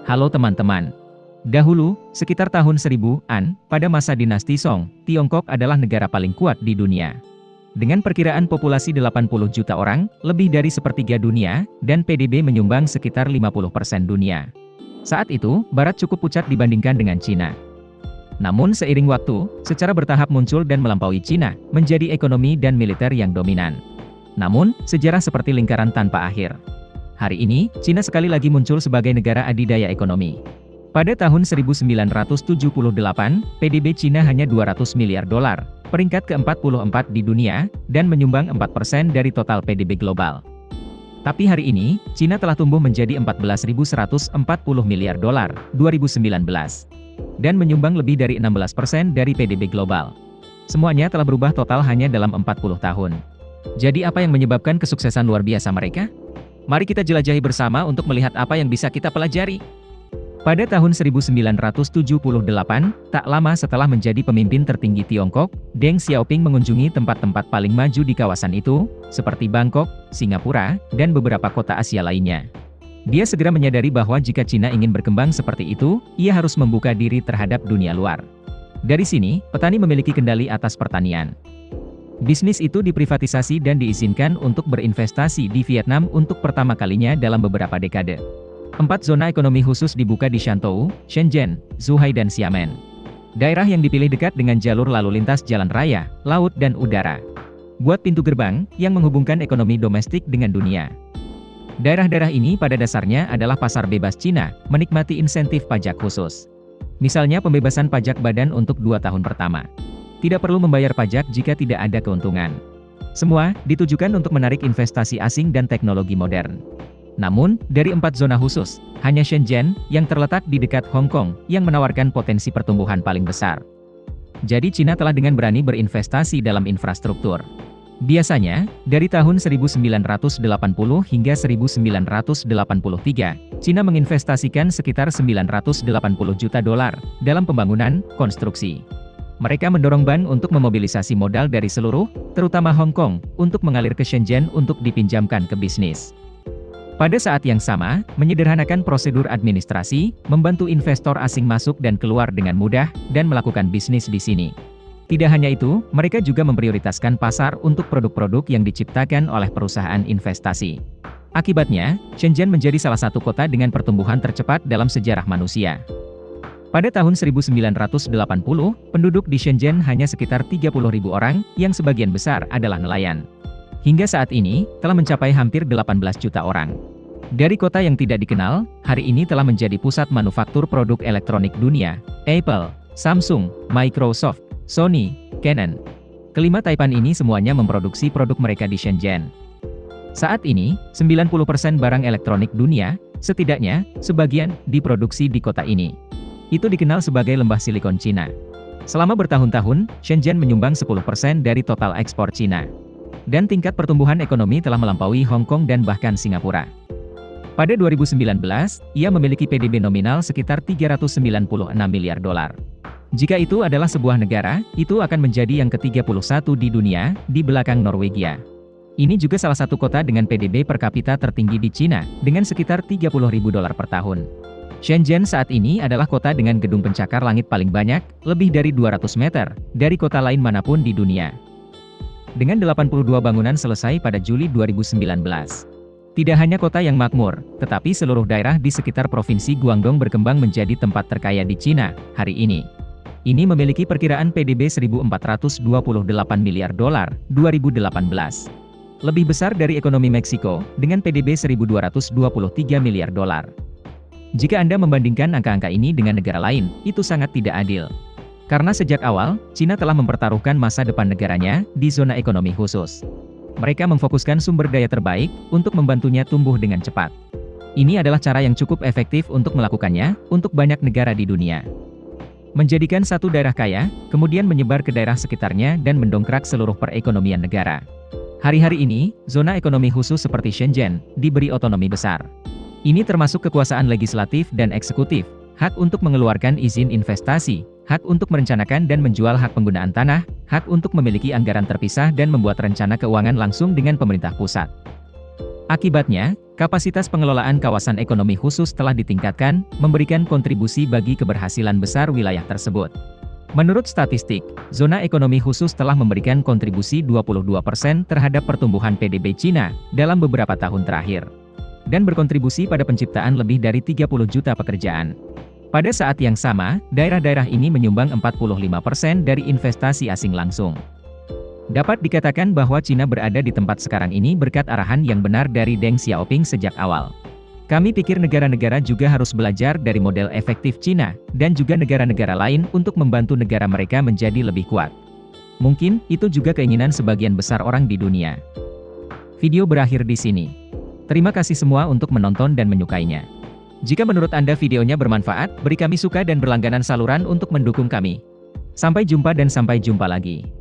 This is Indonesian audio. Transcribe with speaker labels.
Speaker 1: Halo teman-teman. Dahulu, sekitar tahun 1000-an, pada masa dinasti Song, Tiongkok adalah negara paling kuat di dunia. Dengan perkiraan populasi 80 juta orang, lebih dari sepertiga dunia, dan PDB menyumbang sekitar 50% dunia. Saat itu, Barat cukup pucat dibandingkan dengan Cina. Namun seiring waktu, secara bertahap muncul dan melampaui Cina, menjadi ekonomi dan militer yang dominan. Namun, sejarah seperti lingkaran tanpa akhir. Hari ini, Cina sekali lagi muncul sebagai negara adidaya ekonomi. Pada tahun 1978, PDB Cina hanya 200 miliar dolar, peringkat ke-44 di dunia, dan menyumbang 4% dari total PDB global. Tapi hari ini, Cina telah tumbuh menjadi 14.140 miliar dolar, 2019. Dan menyumbang lebih dari 16% dari PDB global. Semuanya telah berubah total hanya dalam 40 tahun. Jadi apa yang menyebabkan kesuksesan luar biasa mereka? Mari kita jelajahi bersama untuk melihat apa yang bisa kita pelajari. Pada tahun 1978, tak lama setelah menjadi pemimpin tertinggi Tiongkok, Deng Xiaoping mengunjungi tempat-tempat paling maju di kawasan itu, seperti Bangkok, Singapura, dan beberapa kota Asia lainnya. Dia segera menyadari bahwa jika Cina ingin berkembang seperti itu, ia harus membuka diri terhadap dunia luar. Dari sini, petani memiliki kendali atas pertanian. Bisnis itu diprivatisasi dan diizinkan untuk berinvestasi di Vietnam untuk pertama kalinya dalam beberapa dekade. 4 zona ekonomi khusus dibuka di Shantou, Shenzhen, Zhuhai dan Xiamen. Daerah yang dipilih dekat dengan jalur lalu lintas jalan raya, laut dan udara. Buat pintu gerbang, yang menghubungkan ekonomi domestik dengan dunia. Daerah-daerah ini pada dasarnya adalah pasar bebas Cina, menikmati insentif pajak khusus. Misalnya pembebasan pajak badan untuk 2 tahun pertama. Tidak perlu membayar pajak jika tidak ada keuntungan. Semua ditujukan untuk menarik investasi asing dan teknologi modern. Namun, dari 4 zona khusus, hanya Shenzhen, yang terletak di dekat Hong Kong, yang menawarkan potensi pertumbuhan paling besar. Jadi Cina telah dengan berani berinvestasi dalam infrastruktur. Biasanya, dari tahun 1980 hingga 1983, Cina menginvestasikan sekitar 980 juta dolar dalam pembangunan, konstruksi. Mereka mendorong bank untuk memobilisasi modal dari seluruh, terutama Hong Kong, untuk mengalir ke Shenzhen untuk dipinjamkan ke bisnis. Pada saat yang sama, menyederhanakan prosedur administrasi, membantu investor asing masuk dan keluar dengan mudah, dan melakukan bisnis di sini. Tidak hanya itu, mereka juga memprioritaskan pasar untuk produk-produk yang diciptakan oleh perusahaan investasi. Akibatnya, Shenzhen menjadi salah satu kota dengan pertumbuhan tercepat dalam sejarah manusia. Pada tahun 1980, penduduk di Shenzhen hanya sekitar 30.000 orang, yang sebagian besar adalah nelayan. Hingga saat ini, telah mencapai hampir 18 juta orang. Dari kota yang tidak dikenal, hari ini telah menjadi pusat manufaktur produk elektronik dunia, Apple, Samsung, Microsoft, Sony, Canon. Kelima taipan ini semuanya memproduksi produk mereka di Shenzhen. Saat ini, 90% barang elektronik dunia, setidaknya, sebagian, diproduksi di kota ini. Itu dikenal sebagai lembah silikon Cina. Selama bertahun-tahun, Shenzhen menyumbang 10% dari total ekspor Cina. Dan tingkat pertumbuhan ekonomi telah melampaui Hong Kong dan bahkan Singapura. Pada 2019, ia memiliki PDB nominal sekitar 396 miliar dolar. Jika itu adalah sebuah negara, itu akan menjadi yang ke-31 di dunia, di belakang Norwegia. Ini juga salah satu kota dengan PDB per kapita tertinggi di Cina, dengan sekitar 30.000 dolar per tahun. Shenzhen saat ini adalah kota dengan gedung pencakar langit paling banyak, lebih dari 200 meter, dari kota lain manapun di dunia. Dengan 82 bangunan selesai pada Juli 2019. Tidak hanya kota yang makmur, tetapi seluruh daerah di sekitar Provinsi Guangdong berkembang menjadi tempat terkaya di Cina, hari ini. Ini memiliki perkiraan PDB 1.428 miliar dolar, 2018. Lebih besar dari ekonomi Meksiko, dengan PDB 1.223 miliar dolar. Jika Anda membandingkan angka-angka ini dengan negara lain, itu sangat tidak adil. Karena sejak awal, Cina telah mempertaruhkan masa depan negaranya di zona ekonomi khusus. Mereka memfokuskan sumber daya terbaik untuk membantunya tumbuh dengan cepat. Ini adalah cara yang cukup efektif untuk melakukannya untuk banyak negara di dunia. Menjadikan satu daerah kaya, kemudian menyebar ke daerah sekitarnya dan mendongkrak seluruh perekonomian negara. Hari-hari ini, zona ekonomi khusus seperti Shenzhen diberi otonomi besar. Ini termasuk kekuasaan legislatif dan eksekutif, hak untuk mengeluarkan izin investasi, hak untuk merencanakan dan menjual hak penggunaan tanah, hak untuk memiliki anggaran terpisah dan membuat rencana keuangan langsung dengan pemerintah pusat. Akibatnya, Kapasitas pengelolaan kawasan ekonomi khusus telah ditingkatkan, memberikan kontribusi bagi keberhasilan besar wilayah tersebut. Menurut statistik, zona ekonomi khusus telah memberikan kontribusi 22% terhadap pertumbuhan PDB Cina dalam beberapa tahun terakhir, dan berkontribusi pada penciptaan lebih dari 30 juta pekerjaan. Pada saat yang sama, daerah-daerah ini menyumbang 45% dari investasi asing langsung. Dapat dikatakan bahwa Cina berada di tempat sekarang ini berkat arahan yang benar dari Deng Xiaoping sejak awal. Kami pikir negara-negara juga harus belajar dari model efektif Cina, dan juga negara-negara lain untuk membantu negara mereka menjadi lebih kuat. Mungkin, itu juga keinginan sebagian besar orang di dunia. Video berakhir di sini. Terima kasih semua untuk menonton dan menyukainya. Jika menurut Anda videonya bermanfaat, beri kami suka dan berlangganan saluran untuk mendukung kami. Sampai jumpa dan sampai jumpa lagi.